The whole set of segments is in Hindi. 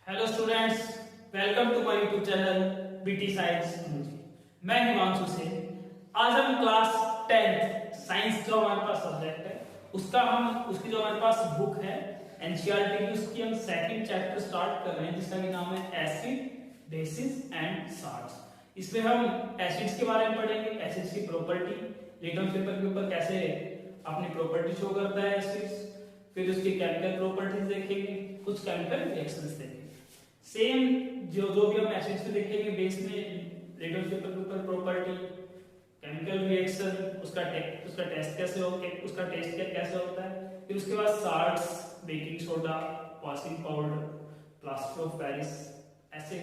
Hello students, welcome to my YouTube channel BT science. मैं हिमांशु से आज हम क्लास 10th साइंस जो हमारे पास सब्जेक्ट है उसकी जो हमारे पास बुक है एनसीईआरटी की, उसकी हम सेकंड चैप्टर स्टार्ट कर रहे हैं जिसका भी नाम है एसिड, बेसिस एंड सॉल्ट्स। इसमें हम एसिड्स के बारे में पढ़ेंगे, एसिड्स की प्रॉपर्टी, लिटमस पेपर के ऊपर कैसे अपनी प्रॉपर्टी शो करता है एसिड्स, फिर उसकी केमिकल प्रॉपर्टीज देखेंगे, कुछ केमिकल रिएक्शंस देखेंगे। सेम जो भी हम एसिड्स पे देखेंगे बेस में लिटमस पेपर के ऊपर प्रॉपर्टी, केमिकल रिएक्शन, उसका टेस्ट कैसे होगा, उसका टेस्ट कैसे होता है, फिर उसके बाद salts, baking soda, washing powder, plaster of Paris, ऐसे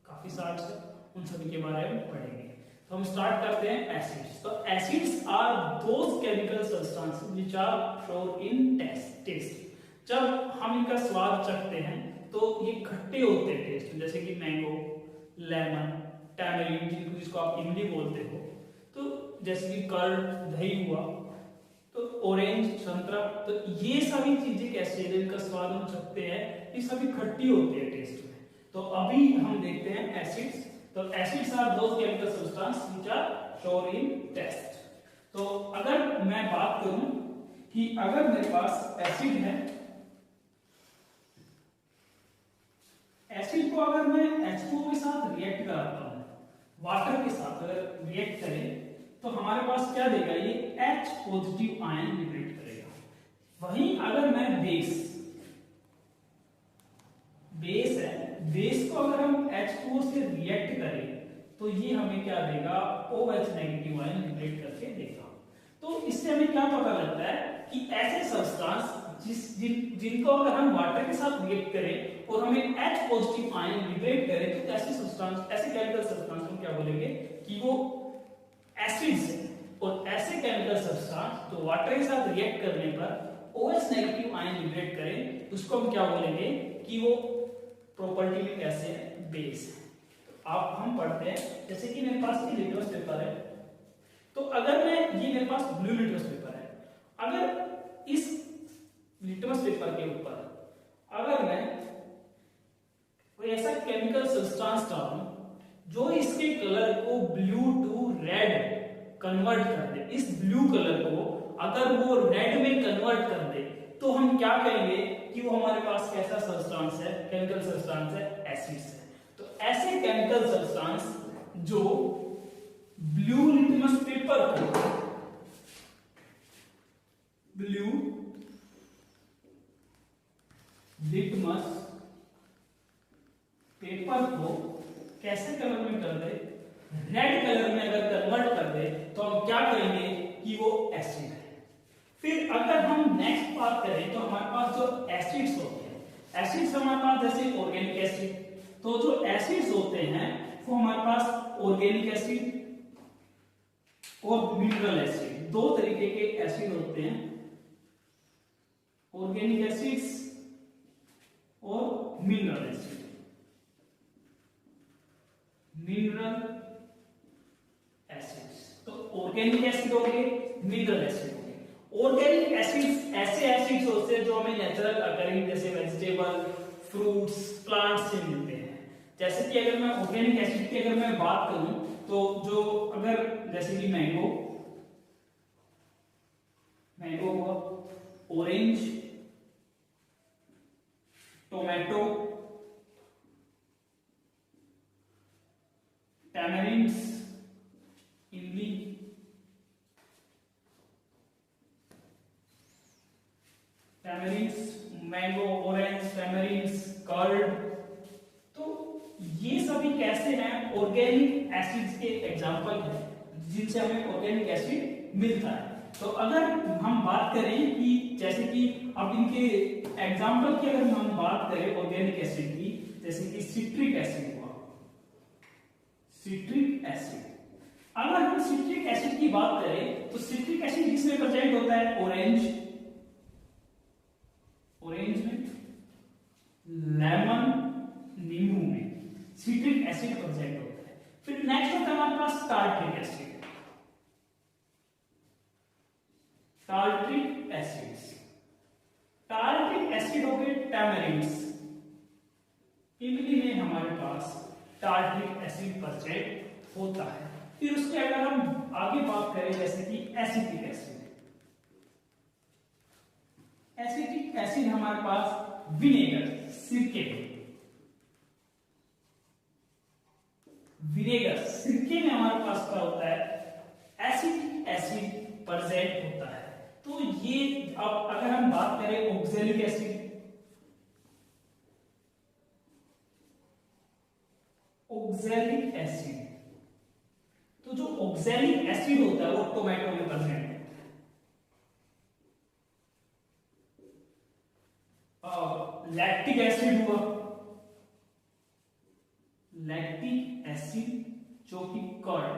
काफी सॉल्ट्स है, उन सभी के बारे में पढ़ेंगे। तो हम स्टार्ट करते हैं एसिड्स। तो acids are those chemical substances which are sour in test. जब हम इनका स्वाद चखते हैं तो ये खट्टे होते हैं टेस्ट, जैसे कि मैंगो, लेमन, टैमरिंड जिसको आप इमली बोलते हो, तो जैसे कि कर्ड, दही हुआ, तो ऑरेंज, संतरा, तो ये सभी चीजें कैसे हैं जिनका स्वाद हम चखते हैं, ये सभी खट्टी होती है टेस्ट में। तो अभी हम देखते हैं एसिड्स। तो acids are those chemical substances which are sour in test. तो अगर मैं बात करूं कि अगर मेरे पास एसिड है, एसिड को अगर मैं H2O के साथ रिएक्ट कराता हूं, वाटर के साथ अगर रिएक्ट करें तो हमारे पास क्या देगा, ये H पॉजिटिव आयन लिबरेट करेगा। वहीं अगर मैं बेस है, बेस को अगर हम H2O से रिएक्ट करें तो ये हमें क्या देगा, OH नेगेटिव आयन लिबरेट करके देगा। तो इससे हमें क्या पता लगता है कि ऐसे सब्सटेंस जिनको अगर हम वाटर के साथ रिएक्ट करें और हमें H पॉजिटिव आयन लिबरेट करें तो ऐसे सब्सटेंस, ऐसे केमिकल सब्सटेंस हम क्या बोलेंगे कि वो एसिड्स है। और ऐसे केमिकल सब्सटेंस तो वाटर के साथ रिएक्ट करने पर OH नेगेटिव आयन लिबरेट करें, उसको हम क्या बोलेंगे कि वो प्रॉपर्टी में कैसे है, बेस है। तो आप हम पढ़ते हैं, जैसे कि मेरे पास ये लिटमस पेपर है, तो अगर मैं ये मेरे पास ब्लू लिटमस पेपर है, अगर इस लिटमस पेपर के ऊपर अगर मैं कोई ऐसा केमिकल सब्सटेंस डालूं जो इसके कलर को ब्लू टू रेड कन्वर्ट कर दे, इस ब्लू कलर को अगर वो रेड में कन्वर्ट कर दे तो हम क्या कहेंगे कि वो हमारे पास कैसा सब्सटेंस है, केमिकल सब्सटेंस है, एसिड्स है। तो ऐसे केमिकल सब्सटेंस जो ब्लू लिटमस पेपर को, ब्लू लिटमस पेपर को कैसे कलर में कर दे, रेड कलर में अगर कन्वर्ट कर दे तो हम क्या कहेंगे कि वो एसिड है। फिर अगर हम नेक्स्ट बात करें तो हमारे पास जो एसिड्स होते हैं, एसिड्स हमारे पास जैसे ऑर्गेनिक एसिड, तो जो एसिड्स होते हैं वो हमारे पास ऑर्गेनिक एसिड और मिनरल एसिड, दो तरीके के एसिड होते हैं, ऑर्गेनिक एसिड्स और मिनरल एसिड। मिनरल एसिड्स तो ऑर्गेनिक एसिड हो गए, मिनरल एसिड हो गए। ऑर्गेनिक एसिड्स ऐसे एसिड्स होते हैं जो हमें नेचुरल अकरिंग जैसे वेजिटेबल, फ्रूट्स, प्लांट्स से मिलते हैं। जैसे कि अगर मैं ऑर्गेनिक एसिड की अगर मैं बात करूं तो जो अगर जैसे कि मैंगो हुआ, ऑरेंज, टोमेटो, टैमरिंड्स, इमली, मैंगो, ऑरेंज, टैमरिंड्स, कर्ड, तो ये सभी कैसे हैं, ऑर्गेनिक एसिड्स के एग्जांपल हैं जिनसे हमें ऑर्गेनिक एसिड मिलता है। तो अगर हम बात करें कि जैसे कि अब इनके एग्जांपल की अगर हम बात करें ऑर्गेनिक एसिड की, जैसे कि सिट्रिक एसिड हुआ, सिट्रिक एसिड। अगर हम सिट्रिक एसिड की बात करें तो सिट्रिक एसिड किसमें प्रेजेंट होता है, ऑरेंज में, लेमन, नींबू में सिट्रिक एसिड प्रेजेंट होता है। फिर नेक्स्ट होता है हमारे पास tartaric acid, tartaric acids, tartaric acid हो गए टैमरिंड्स, पास टार्ट्रिक एसिड प्रेजेंट होता है। फिर उसके अगर हम आगे बात करें जैसे कि एसिटिक एसिड, एसिटिक एसिड हमारे पास विनेगर, सिरके, विनेगर सिरके में हमारे पास क्या होता है, एसिटिक एसिड प्रेजेंट होता है। तो ये अब अगर हम बात करें ऑक्सैलिक एसिड, ऑक्सैलिक एसिड, तो जो ऑक्सैलिक एसिड होता है वो टोमेटो में प्रेजेंट होता है। लैक्टिक एसिड हुआ, लैक्टिक एसिड जो कि कर्ड,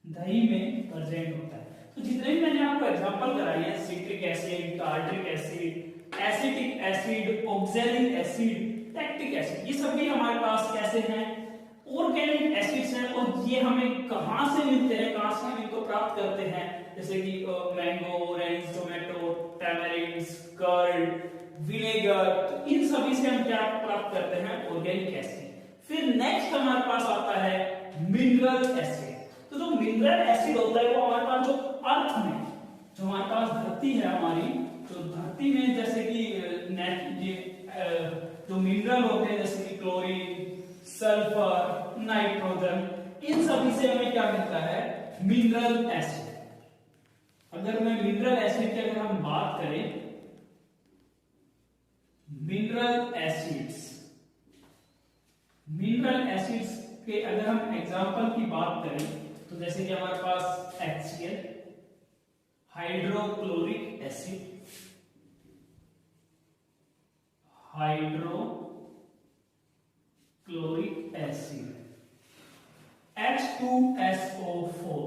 दही में प्रेजेंट होता है। तो जितने भी मैंने आपको एग्जांपल कराई है, citric acid, tartaric acid, acetic acid, oxalic acid, lactic acid, ये सभी हमारे पास कैसे हैं, ऑर्गेनिक एसिड्स हैं। और ये हमें कहां से मिलते हैं, कहां से हम इनको प्राप्त करते हैं, जैसे कि mango, orange, tomato, tamarind, curd, vinegar, तो इन सभी से हम क्या प्राप्त करते हैं, ऑर्गेनिक एसिड। फिर नेक्स्ट हमारे पास आता है मिनरल एसिड। तो जो मिनरल एसिड होता है वो हमारे पास जो अर्थ में, जो हमारे पास धरती है हमारी, तो धरती में जैसे कि जो मिनरल होते हैं जैसे कि क्लोरीन, सल्फर, नाइट्रोजन, इन सभी से हमें क्या मिलता है, मिनरल एसिड। अगर मैं मिनरल एसिड की अगर हम बात करें, मिनरल एसिड्स, मिनरल एसिड्स के अगर हम एग्जांपल की बात करें तो जैसे कि हमारे पास HCl, hydrochloric acid, hydrochloric acid, H2SO4,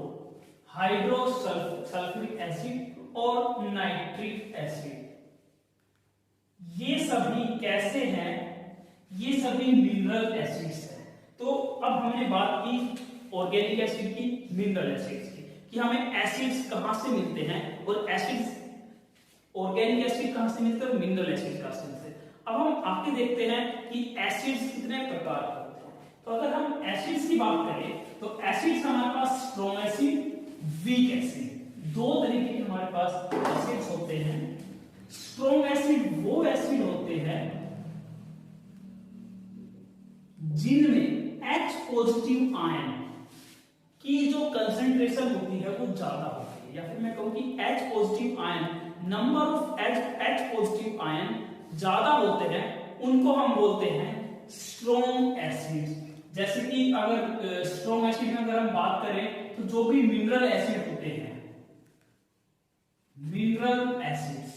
hydrosulphuric acid और नाइट्रिक एसिड। ये सभी कैसे हैं, ये सभी मिनरल एसिड्स हैं। तो अब हमने बात की ऑर्गेनिक एसिड की, मिनरल एसिड्स की, कि हमें एसिड्स कहां से मिलते हैं और एसिड्स, ऑर्गेनिक एसिड कहां से मिलते हैं और मिनरल एसिड कहां से मिलते हैं। अब हम आगे देखते हैं कि एसिड्स कितने प्रकार के होते हैं। तो अगर हम एसिड्स की बात करें तो एसिड्स हमारे पास स्ट्रॉन्ग एसिड, वीक एसिड, दो तरीके के हमारे पास एसिड्स होते हैं। स्ट्रॉन्ग एसिड वो एसिड होते हैं जिनमें H पॉजिटिव आयन की जो कंसंट्रेशन होती है वो ज्यादा होती है, या फिर मैं कहूं कि H positive ion, number of H positive ion ज्यादा होते हैं, उनको हम बोलते हैं स्ट्रॉन्ग एसिड। जैसे कि अगर स्ट्रॉन्ग एसिड में अगर हम बात करें तो जो भी मिनरल एसिड होते हैं, mineral acids,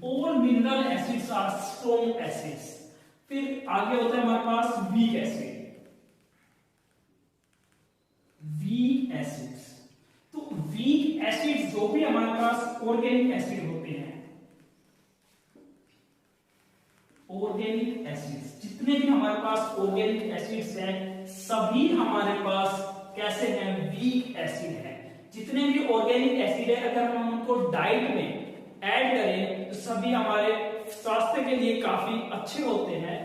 all mineral acids are strong acids. फिर आगे होता है हमारे पास वीक एसिड, वीक एसिड्स। तो वीक एसिड्स जो भी हमारे पास ऑर्गेनिक एसिड होते हैं, ऑर्गेनिक एसिड्स, जितने भी हमारे पास ऑर्गेनिक एसिड्स हैं सभी हमारे पास कैसे हैं, वीक एसिड हैं। जितने भी ऑर्गेनिक एसिड है अगर हम उनको डाइट में ऐड करें तो सभी हमारे स्वास्थ्य के लिए काफी अच्छे होते हैं।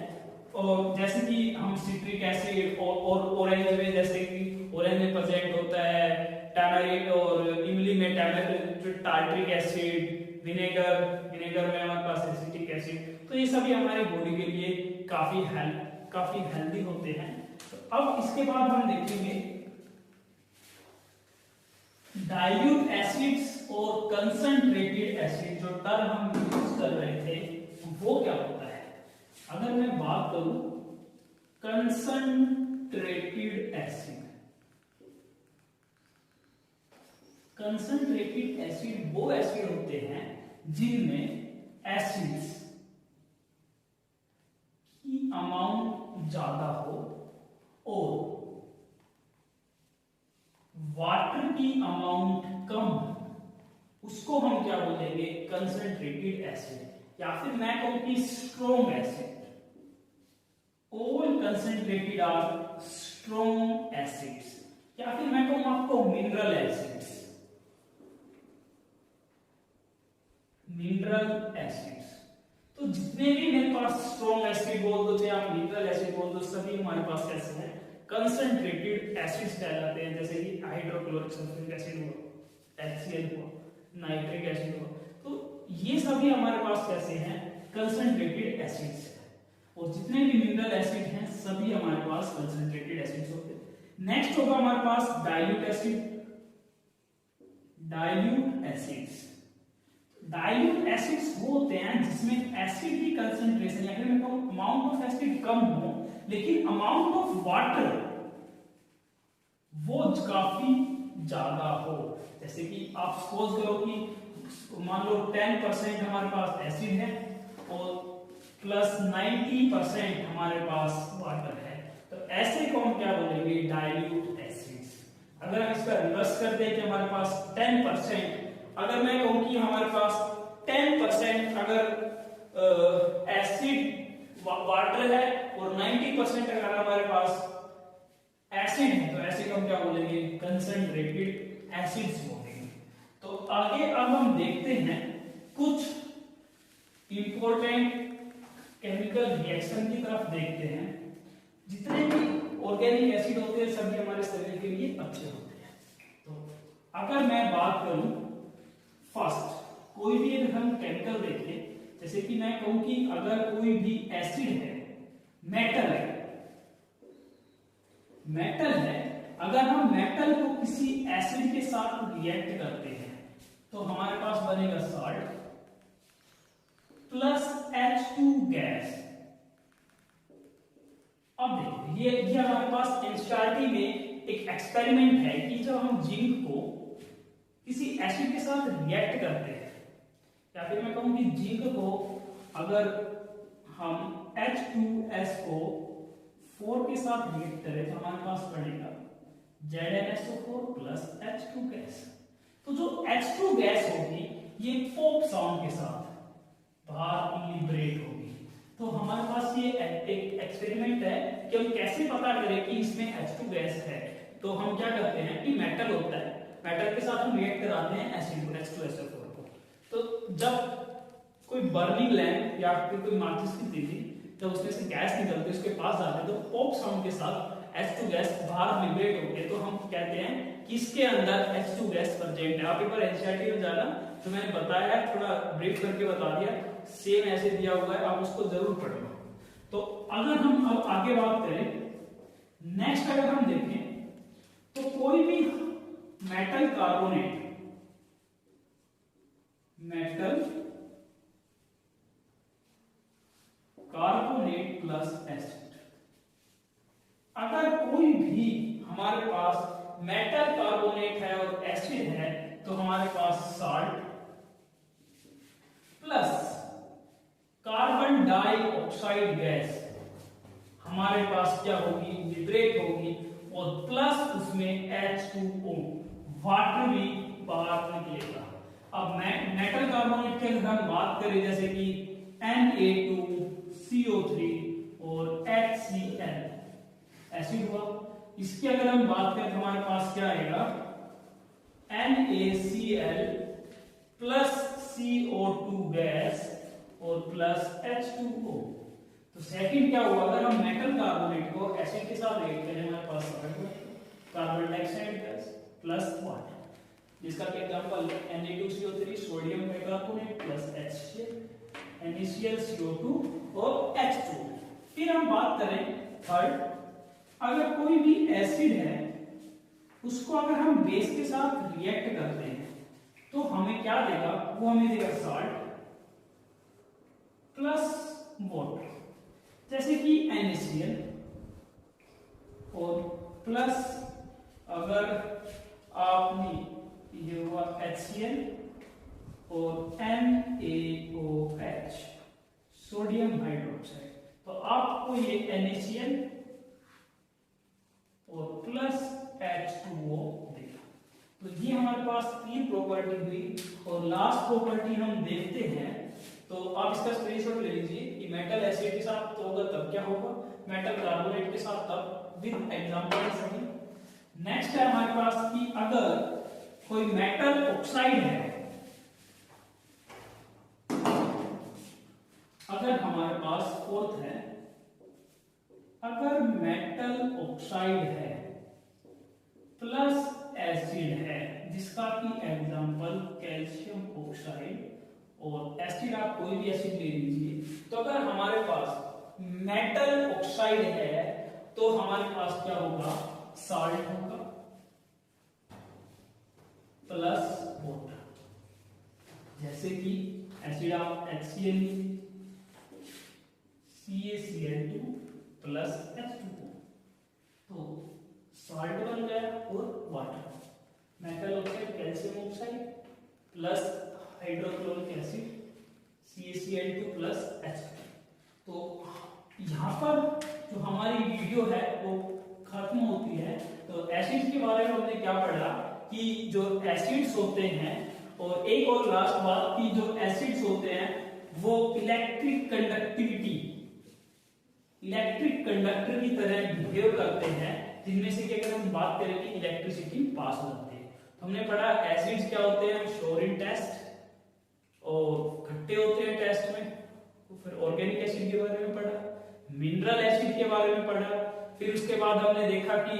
और जैसे कि हम सिट्रिक एसिड और ऑरेंज में, जैसे कि ऑरेंज में प्रेजेंट होता है टैमरिंड, और इमली में टार्ट्रिक एसिड, विनेगर में हमारे पास एसिटिक एसिड। तो ये सभी हमारी बॉडी के लिए काफी हेल्दी होते हैं। तो अब इसके बाद हम देखेंगे डाइल्यूट एसिड्स और कंसंट्रेटेड एसिड, जो टर्म हम यूज कर रहे थे वो क्या होता है। अगर मैं बात करूं कंसंट्रेटेड एसिड, कंसंट्रेटेड एसिड वो एसिड होते हैं जिनमें एसिड्स की अमाउंट ज्यादा हो और वाटर की अमाउंट कम हो, उसको हम क्या बोलेंगे, कंसंट्रेटेड एसिड। या फिर मैं कहूं कि strong acid, all concentrated are strong acids. या फिर मैं कहूं आपको मिनरल एसिड्स, मिनरल एसिड्स। तो तो जितने भी मेरे पास स्ट्रॉन्ग एसिड बोल दो, चाहे आप न्यूट्रल एसिड बोल दो, सभी हमारे पास कैसे हैं, कंसंट्रेटेड एसिड्स कहलाते हैं। जैसे कि हाइड्रोक्लोरिक सल्फ्यूरिक एसिड हुआ, HCl हुआ, नाइट्रिक एसिड हुआ, तो ये सभी हमारे पास कैसे हैं, कंसंट्रेटेड एसिड्स हैं। और जितने भी मिनरल एसिड हैं सभी हमारे पास कंसंट्रेटेड एसिड्स होते हैं। नेक्स्ट होगा हमारे पास dilute acid, dilute acids. Dilute acids वो होते हैं जिसमें एसिड की कंसंट्रेशन या फिर मैं कहूं अमाउंट ऑफ एसिड कम हो लेकिन अमाउंट ऑफ वाटर वो काफी ज्यादा हो। जैसे कि आप सपोज करो कि मान लो 10% हमारे पास एसिड है और प्लस 90% हमारे पास वाटर है, तो ऐसे को हम क्या बोलेंगे, डाइल्यूट एसिड्स। अगर हम इसका रिवर्स कर दें कि हमारे पास 10%, अगर मैं कहूं कि हमारे पास 10% अगर एसिड वाटर है और 90% अगर हमारे पास एसिड है, तो ऐसे को हम क्या बोलेंगे, कंसंट्रेटेड एसिड्स बोलेंगे। तो आगे अब हम देखते हैं कुछ इंपॉर्टेंट केमिकल रिएक्शन की तरफ देखते हैं। जितने भी ऑर्गेनिक एसिड होते हैं सभी हमारे शरीर के लिए अच्छे होते हैं। तो अगर मैं बात करूं फर्स्ट, कोई भी अगर हम केमिकल देखें, जैसे कि मैं कहूं कि अगर कोई भी एसिड है, मेटल है, मेटल है, अगर हम मेटल को किसी एसिड के साथ रिएक्ट करते हैं तो हमारे पास बनेगा सॉल्ट प्लस H2 गैस। अब देखिए ये हमारे पास एनसीईआरटी में एक एक्सपेरिमेंट है कि जब हम जिंक को किसी एसिड के साथ रिएक्ट करते हैं, या फिर मैं कहूं कि जिंक को अगर हम H2S को 4 के साथ रिएक्ट करें तो हमारे पास बनेगा ZnSO4 प्लस H2 गैस। तो जो H2 गैस होगी ये पॉप साउंड के साथ बाहर लिबरेट होगी। तो हमारे पास ये एक एक्सपेरिमेंट है कि हम कैसे पता करें कि इसमें H2 गैस है। तो हम क्या करते हैं कि मेटल होता है, मेटल के साथ हम रिएक्ट कराते हैं एसिड को, H2SO4 को। तो जब कोई बर्निंग लैंप या फिर कोई माचिस की तीली जब उसमें से गैस निकलती है उसके पास जाते हैं तो पॉप साउंड के साथ H2 गैस बाहर लिबरेट होती है। तो हम कहते हैं कि इसके अंदर H2 गैस प्रेजेंट है। आप एक बार एनसीईआरटी में जाना, तो मैंने बताया है, थोड़ा ब्रीफ करके बता दिया, सेम ऐसे दिया हुआ है, आप उसको जरूर पढ़ना। तो अगर हम अब आगे बात करें, नेक्स्ट अगर हम देखें तो कोई भी metal carbonate, metal carbonate plus acid, अगर कोई भी हमारे पास मेटल कार्बोनेट है और एसिड है तो हमारे पास salt plus carbon dioxide gas हमारे पास क्या होगी, लिबरेट होगी, और प्लस उसमें H2O वाटर भी बाहर निकलेगा। अब मेटल कार्बोनेट की अगर हम बात करें जैसे कि Na2CO3 और HCl एसिड हुआ, इसकी अगर हम बात करें तो हमारे पास क्या आएगा, NaCl प्लस CO2 गैस और प्लस H2O। तो सेकंड क्या हुआ, अगर हम मेटल कार्बोनेट को एसिड के साथ रिएक्ट करें हमारे पास carbon dioxide gas plus water, जिसका कि example Na2CO3 sodium bicarbonate plus HCl, NaCl CO2 और H2। फिर हम बात करें थर्ड, अगर कोई भी एसिड है उसको अगर हम बेस के साथ रिएक्ट करते हैं तो हमें क्या देगा, वो हमें देगा सॉल्ट प्लस वाटर, जैसे कि NaCl और प्लस अगर आपने ये हुआ HCl और NaOH सोडियम हाइड्रोक्साइड, तो आपको ये NaCl और प्लस H2O देगा। तो ये हमारे पास तीन प्रॉपर्टी हुई, और लास्ट प्रॉपर्टी हम देखते हैं। तो आप इसका स्क्रीनशॉट ले लीजिए कि मेटल एसिड के साथ तो होगा तब क्या होगा, मेटल कार्बोनेट के साथ तब, विद एग्जांपल सभी। नेक्स्ट है हमारे पास कि अगर कोई मेटल ऑक्साइड है, अगर हमारे पास फोर्थ है, अगर मेटल ऑक्साइड है प्लस एसिड है, जिसका कि एग्जांपल कैल्शियम ऑक्साइड, और एसिड आप कोई भी एसिड ले लीजिए, तो अगर हमारे पास मेटल ऑक्साइड है तो हमारे पास क्या होगा, साल्ट होगा प्लस वाटर। जैसे कि एसिड आप HCl, CaCl2 प्लस H2O, तो साल्ट बन गया और water. Metal oxide calcium oxide plus hydrochloric acid CaCl2 plus H2। तो यहाँ पर जो हमारी वीडियो है वो खत्म होती है। तो एसिड के बारे में हमने क्या पढ़ा कि जो एसिड्स होते हैं, और एक और लास्ट बात कि जो एसिड्स होते हैं वो इलेक्ट्रिक कंडक्टर की तरह बिहेव करते हैं, जिनमें से कि अगर हम बात करें कि इलेक्ट्रिसिटी पास हो जाती है। तो हमने पढ़ा एसिड्स क्या होते हैं, श्योर इन टेस्ट, और खट्टे होते हैं टेस्ट में। तो फिर ऑर्गेनिक एसिड के बारे में पढ़ा, मिनरल एसिड के बारे में पढ़ा, फिर उसके बाद हमने देखा कि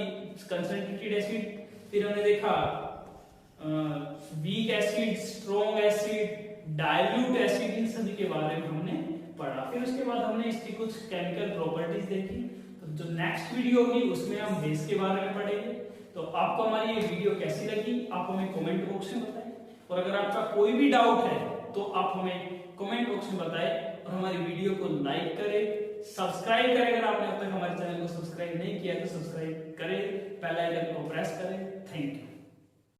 कंसंट्रेटेड एसिड, फिर हमने देखा weak acid, strong acid, dilute acid, इन सभी के बारे में हमने पढ़ा। फिर उसके बाद हमने इसकी कुछ केमिकल प्रॉपर्टीज देखी। तो जो नेक्स्ट वीडियो होगी उसमें हम बेस के बारे में पढ़ेंगे। तो आपको हमारी ये वीडियो कैसी लगी आप हमें कमेंट बॉक्स में बताएं, और अगर आपका कोई भी डाउट है तो आप हमें कमेंट बॉक्स में बताएं, और हमारी वीडियो को लाइक करें, सब्सक्राइब करें। अगर आपने अब तक हमारे चैनल को सब्सक्राइब नहीं किया तो सब्सक्राइब करें, बेल आइकन को प्रेस करें। Thank you.